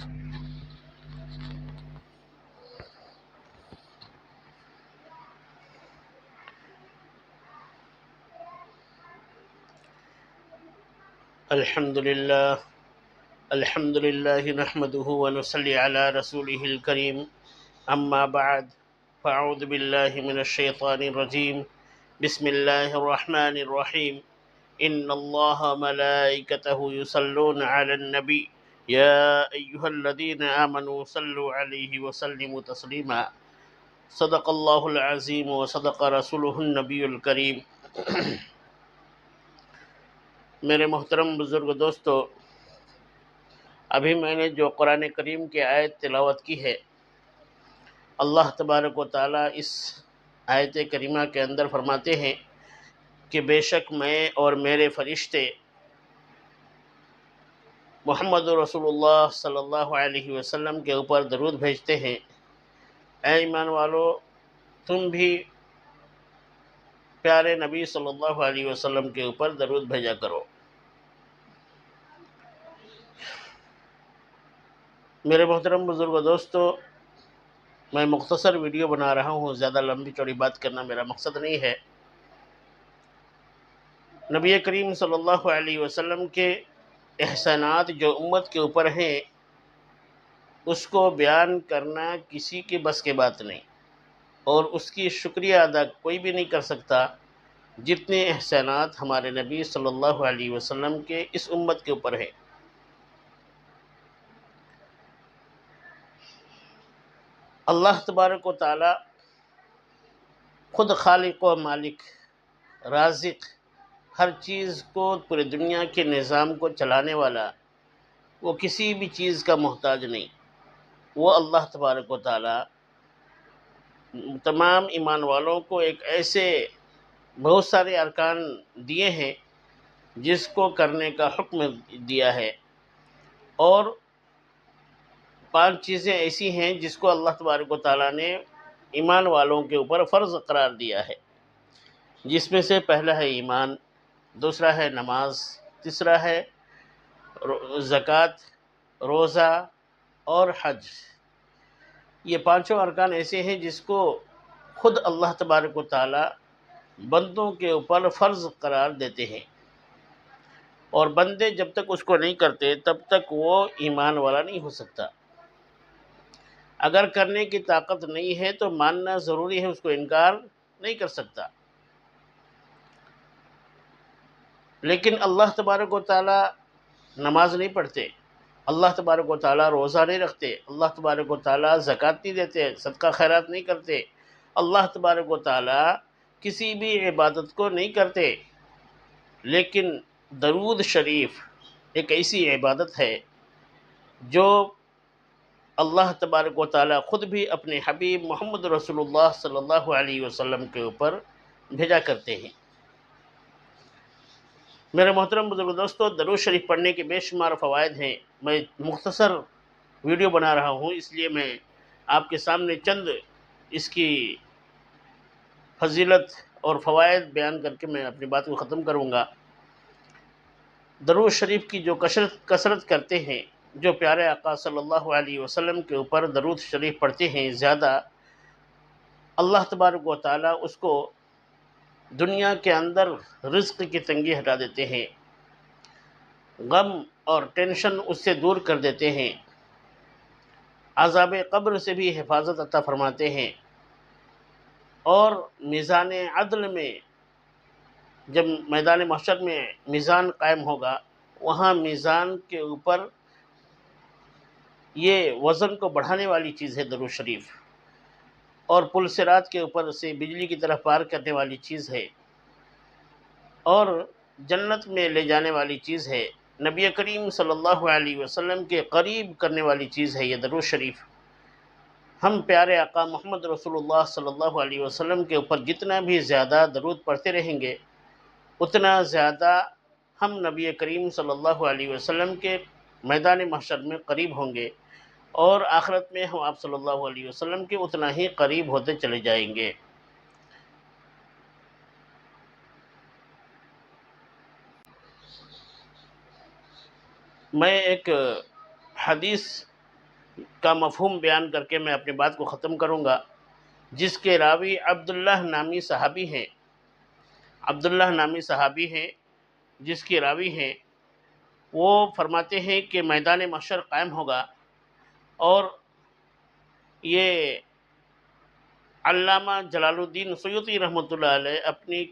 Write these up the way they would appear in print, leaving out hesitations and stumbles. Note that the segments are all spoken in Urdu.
الحمد لله نحمده ونصلي على رسوله الكريم. أما بعد، فأعوذ بالله من الشيطان الرجيم. بسم الله الرحمن الرحيم. إن الله ملائكته يصلون على النبي يا أيها الذين آمنوا صلوا عليه وسلموا تسليما. صدق الله العظيم وصدق رسوله النبي الكريم. میرے محترم بزرگ دوستو، ابھی میں نے جو قرآن کریم کی آیت تلاوت کی ہے، اللہ تبارک و تعالیٰ اس آیت کریمہ کے اندر فرماتے ہیں کہ بے شک میں اور میرے فرشتے محمد رسول اللہ صلی اللہ علیہ وسلم کے اوپر درود بھیجتے ہیں. اے ایمان والو، تم بھی پیارے نبی صلی اللہ علیہ وسلم کے اوپر درود بھیجا کرو. میرے محترم بزرگ و دوستو، میں مختصر ویڈیو بنا رہا ہوں، زیادہ لمبی چوڑی بات کرنا میرا مقصد نہیں ہے. نبی کریم صلی اللہ علیہ وسلم کے احسانات جو امت کے اوپر ہیں، اس کو بیان کرنا کسی کے بس کے بات نہیں، اور اس کی شکریہ ادا کوئی بھی نہیں کر سکتا جتنے احسانات ہمارے نبی صلی اللہ علیہ وسلم کے اس امت کے اوپر ہیں. اللہ تبارک و تعالی خود خالق و مالک، رازق، ہر چیز کو، پوری دنیا کے نظام کو چلانے والا، وہ کسی بھی چیز کا محتاج نہیں. وہ اللہ تبارک و تعالی تمام ایمان والوں کو ایک ایسے بہت سارے ارکان دیے ہیں جس کو کرنے کا حکم دیا ہے، اور 5 چیزیں ایسی ہیں جس کو اللہ تبارک و تعالیٰ نے ایمان والوں کے اوپر فرض قرار دیا ہے، جس میں سے پہلا ہے ایمان، دوسرا ہے نماز، تیسرا ہے زکوٰۃ، روزہ اور حج. یہ 5 ارکان ایسے ہیں جس کو خود اللہ تبارک و تعالیٰ بندوں کے اوپر فرض قرار دیتے ہیں، اور بندے جب تک اس کو نہیں کرتے تب تک وہ ایمان والا نہیں ہو سکتا. اگر کرنے کی طاقت نہیں ہے تو ماننا ضروری ہے، اس کو انکار نہیں کر سکتا. لیکن اللہ تبارک و تعالیٰ نماز نہیں پڑھتے، اللہ تبارک و تعالیٰ روزہ نہیں رکھتے، اللہ تبارک و تعالیٰ زکوٰۃ نہیں دیتے، صدقہ خیرات نہیں کرتے، اللہ تبارک و تعالیٰ کسی بھی عبادت کو نہیں کرتے. لیکن درود شریف ایک ایسی عبادت ہے جو اللہ تبارک و تعالیٰ خود بھی اپنے حبیب محمد رسول اللہ صلی اللہ علیہ وسلم کے اوپر بھیجا کرتے ہیں. میرے محترم بزرگ دوستو، درود شریف پڑھنے کے بے شمار فوائد ہیں. میں مختصر ویڈیو بنا رہا ہوں، اس لیے میں آپ کے سامنے چند اس کی فضیلت اور فوائد بیان کر کے میں اپنی بات کو ختم کروں گا. درود شریف کی جو کثرت کرتے ہیں، جو پیارے آقا صلی اللہ علیہ وسلم کے اوپر درود شریف پڑھتے ہیں زیادہ، اللہ تبارک و تعالیٰ اس کو دنیا کے اندر رزق کی تنگی ہٹا دیتے ہیں، غم اور ٹینشن اس سے دور کر دیتے ہیں، عذاب قبر سے بھی حفاظت عطا فرماتے ہیں، اور میزان عدل میں جب میدان محشر میں میزان قائم ہوگا، وہاں میزان کے اوپر یہ وزن کو بڑھانے والی چیز ہے درود شریف، اور پل صراط کے اوپر سے بجلی کی طرف پار کرنے والی چیز ہے، اور جنت میں لے جانے والی چیز ہے، نبی کریم صلی اللہ علیہ وسلم کے قریب کرنے والی چیز ہے یہ درود شریف. ہم پیارے آقا محمد رسول اللہ صلی اللہ علیہ وسلم کے اوپر جتنا بھی زیادہ درود پڑھتے رہیں گے، اتنا زیادہ ہم نبی کریم صلی اللہ علیہ وسلم کے میدان محشر میں قریب ہوں گے، اور آخرت میں ہم آپ صلی اللہ علیہ وسلم کے اتنا ہی قریب ہوتے چلے جائیں گے. میں ایک حدیث کا مفہوم بیان کر کے میں اپنی بات کو ختم کروں گا، جس کے راوی عبداللہ نامی صحابی ہیں، عبداللہ نامی صحابی ہیں جس کے راوی ہیں، وہ فرماتے ہیں کہ میدان محشر قائم ہوگا، اور یہ علامہ جلال الدین سیوطی رحمۃ اللہ علیہ اپنی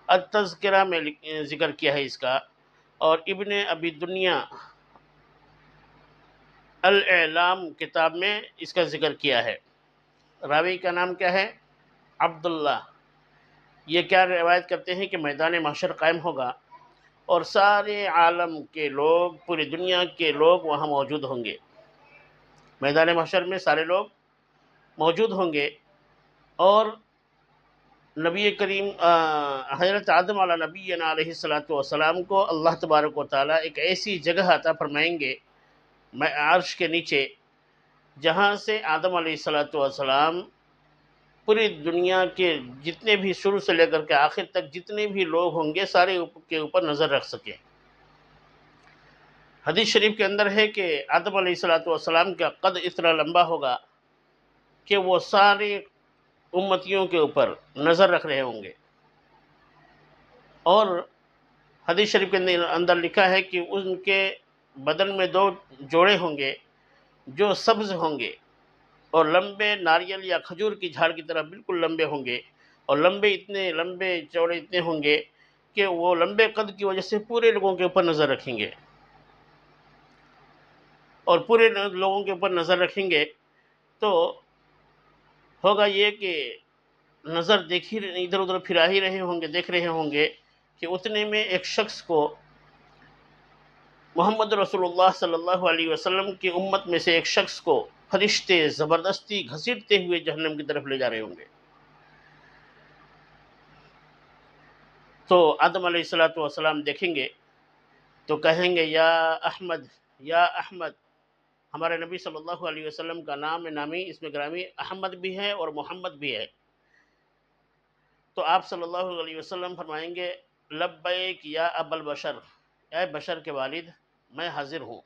التذکرہ میں ذکر کیا ہے اس کا، اور ابن ابی دنیا الاعلام کتاب میں اس کا ذکر کیا ہے۔ راوی کا نام کیا ہے؟ عبداللہ۔ یہ کیا روایت کرتے ہیں کہ میدان محشر قائم ہوگا اور سارے عالم کے لوگ، پوری دنیا کے لوگ وہاں موجود ہوں گے۔ میدان محشر میں سارے لوگ موجود ہوں گے، اور نبی کریم حضرت آدم علیہ نبینا علیہ الصلاۃ والسلام کو اللہ تبارک و تعالیٰ ایک ایسی جگہ عطا فرمائیں گے عرش کے نیچے، جہاں سے آدم علیہ الصلاۃ والسلام پوری دنیا کے جتنے بھی شروع سے لے کر کے آخر تک جتنے بھی لوگ ہوں گے سارے کے اوپر نظر رکھ سکیں۔ حدیث شریف کے اندر ہے کہ آدم علیہ الصلاۃ والسلام کا قد اتنا لمبا ہوگا کہ وہ سارے امتیوں کے اوپر نظر رکھ رہے ہوں گے، اور حدیث شریف کے اندر لکھا ہے کہ ان کے بدن میں 2 جوڑے ہوں گے جو سبز ہوں گے، اور لمبے ناریل یا کھجور کی جھاڑ کی طرح بالکل لمبے ہوں گے، اور اتنے لمبے چوڑے اتنے ہوں گے کہ وہ لمبے قد کی وجہ سے پورے لوگوں کے اوپر نظر رکھیں گے، اور پورے لوگوں کے اوپر نظر رکھیں گے تو ہوگا یہ کہ نظر ادھر ادھر پھرا ہی رہے ہوں گے، دیکھ رہے ہوں گے کہ اتنے میں ایک شخص کو محمد رسول اللہ صلی اللہ علیہ وسلم کی امت میں سے ایک شخص کو فرشتے زبردستی گھسیٹتے ہوئے جہنم کی طرف لے جا رہے ہوں گے۔ تو آدم علیہ الصلاۃ والسلام دیکھیں گے تو کہیں گے یا احمد، یا احمد۔ ہمارے نبی صلی اللہ علیہ وسلم کا نام نامی اس میں گرامی احمد بھی ہے اور محمد بھی ہے، تو آپ صلی اللہ علیہ وسلم فرمائیں گے لبیک یا ابا البشر، اے بشر کے والد، میں حاضر ہوں۔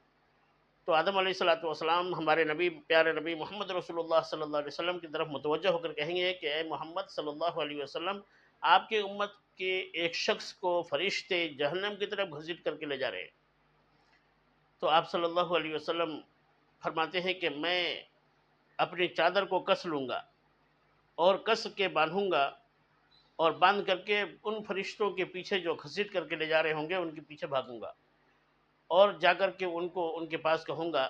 تو آدم علیہ الصلاۃ والسلام ہمارے نبی، پیارے نبی محمد رسول اللہ صلی اللہ علیہ وسلم کی طرف متوجہ ہو کر کہیں گے کہ اے محمد صلی اللہ علیہ وسلم، آپ کے امت کے ایک شخص کو فرشتے جہنم کی طرف گھسیٹ کر کے لے جا رہے ہیں۔ تو آپ صلی اللہ علیہ وسلم فرماتے ہیں کہ میں اپنی چادر کو کس لوں گا اور کس کے باندھوں گا، اور باندھ کر کے ان فرشتوں کے پیچھے جو گھسیٹ کر کے لے جا رہے ہوں گے ان کے پیچھے بھاگوں گا، اور جا کر کے ان کے پاس کہوں گا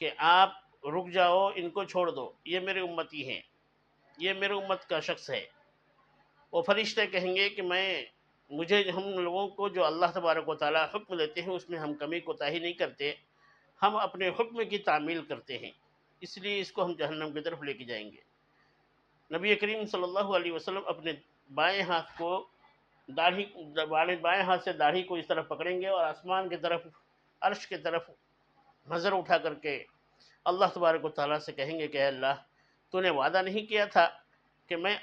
کہ آپ رک جاؤ، ان کو چھوڑ دو، یہ میرے امتی ہیں، یہ میرے امت کا شخص ہے۔ وہ فرشتے کہیں گے کہ ہم لوگوں کو جو اللہ تبارک و تعالیٰ حکم دیتے ہیں اس میں ہم کمی کوتاہی نہیں کرتے، ہم اپنے حکم کی تعمیل کرتے ہیں، اس لیے اس کو ہم جہنم کی طرف لے کے جائیں گے۔ نبی کریم صلی اللہ علیہ وسلم اپنے بائیں ہاتھ کو بائیں ہاتھ سے داڑھی کو اس طرف پکڑیں گے، اور آسمان کی طرف، عرش کی طرف نظر اٹھا کر کے اللہ تبارک و تعالیٰ سے کہیں گے کہ اے اللہ، تو نے وعدہ نہیں کیا تھا کہ میں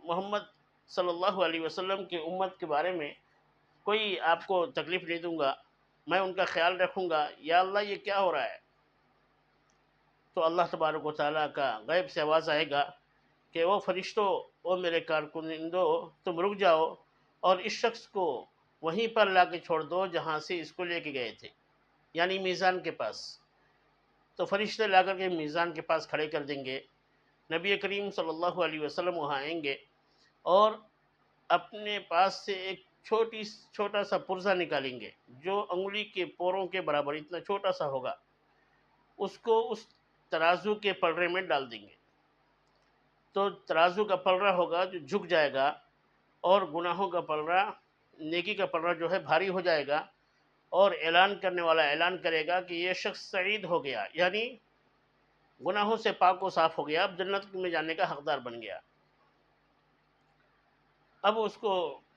محمد صلی اللہ علیہ وسلم کی امت کے بارے میں کوئی آپ کو تکلیف نہیں دوں گا، میں ان کا خیال رکھوں گا، یا اللہ یہ کیا ہو رہا ہے؟ تو اللہ تبارک و تعالیٰ کا غیب سے آواز آئے گا کہ وہ فرشتوں، وہ میرے کارکنندوں، تم رک جاؤ اور اس شخص کو وہیں پر لا کے چھوڑ دو جہاں سے اس کو لے کے گئے تھے، یعنی میزان کے پاس۔ تو فرشتے لا کر کے میزان کے پاس کھڑے کر دیں گے، نبی کریم صلی اللہ علیہ وسلم وہاں آئیں گے اور اپنے پاس سے ایک چھوٹا سا پرزہ نکالیں گے جو انگلی کے پوروں کے برابر اتنا چھوٹا سا ہوگا، اس کو اس ترازو کے پلڑے میں ڈال دیں گے، تو ترازو کا پلڑا ہوگا جو جھک جائے گا، اور گناہوں کا پلڑا، نیکی کا پلڑا جو ہے بھاری ہو جائے گا، اور اعلان کرنے والا اعلان کرے گا کہ یہ شخص سعید ہو گیا، یعنی گناہوں سے پاک و صاف ہو گیا، اب جنت میں جانے کا حقدار بن گیا۔ اب اس کو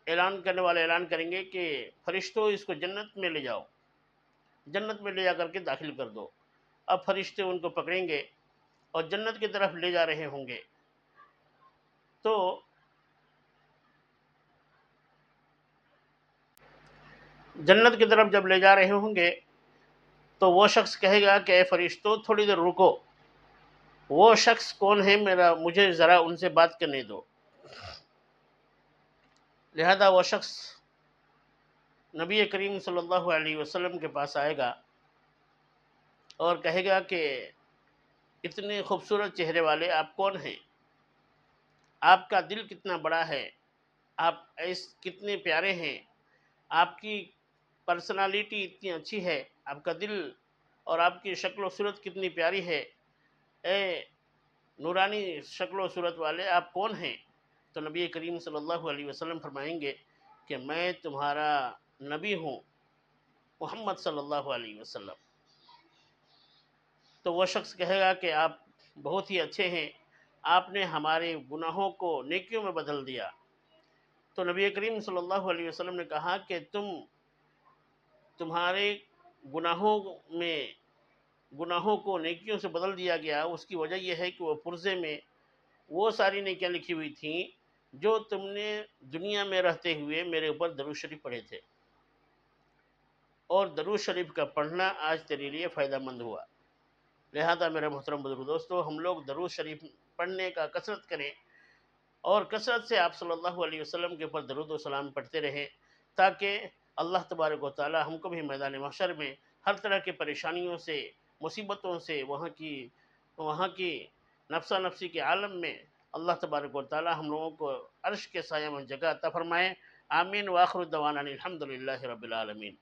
اعلان کرنے والے اعلان کریں گے کہ فرشتوں اس کو جنت میں لے جاؤ، جنت میں لے جا کر کے داخل کر دو۔ اب فرشتے ان کو پکڑیں گے اور جنت کی طرف لے جا رہے ہوں گے، تو جنت کی طرف جب لے جا رہے ہوں گے تو وہ شخص کہے گا کہ اے فرشتوں تھوڑی دیر رکو، وہ شخص کون ہے، مجھے ذرا ان سے بات کرنے دو۔ لہذا وہ شخص نبی کریم صلی اللہ علیہ وسلم کے پاس آئے گا اور کہے گا کہ اتنے خوبصورت چہرے والے آپ کون ہیں، آپ کا دل کتنا بڑا ہے، آپ کتنے پیارے ہیں، آپ کی پرسنالٹی اتنی اچھی ہے، آپ کا دل اور آپ کی شکل و صورت کتنی پیاری ہے، اے نورانی شکل و صورت والے آپ کون ہیں؟ تو نبی کریم صلی اللہ علیہ وسلم فرمائیں گے کہ میں تمہارا نبی ہوں، محمد صلی اللہ علیہ وسلم۔ تو وہ شخص کہے گا کہ آپ بہت ہی اچھے ہیں، آپ نے ہمارے گناہوں کو نیکیوں میں بدل دیا۔ تو نبی کریم صلی اللہ علیہ وسلم نے کہا کہ تمہارے گناہوں میں گناہوں کو نیکیوں سے بدل دیا گیا، اس کی وجہ یہ ہے کہ وہ پرزے میں وہ ساری نیکیاں لکھی ہوئی تھیں جو تم نے دنیا میں رہتے ہوئے میرے اوپر درود شریف پڑھے تھے، اور درود شریف کا پڑھنا آج تیرے لیے فائدہ مند ہوا۔ لہذا میرے محترم بزرگ دوستو، ہم لوگ درود شریف پڑھنے کا کثرت کریں اور کثرت سے آپ صلی اللہ علیہ وسلم کے اوپر درود و سلام پڑھتے رہیں، تاکہ اللہ تبارک و تعالی ہم کو بھی میدان محشر میں ہر طرح کی پریشانیوں سے، مصیبتوں سے، وہاں کی نفسا نفسی کے عالم میں اللہ تبارک و تعالی ہم لوگوں کو عرش کے سایہ میں جگہ عطا فرمائے۔ آمین، وآخر دعوانا الحمدللہ رب العالمین۔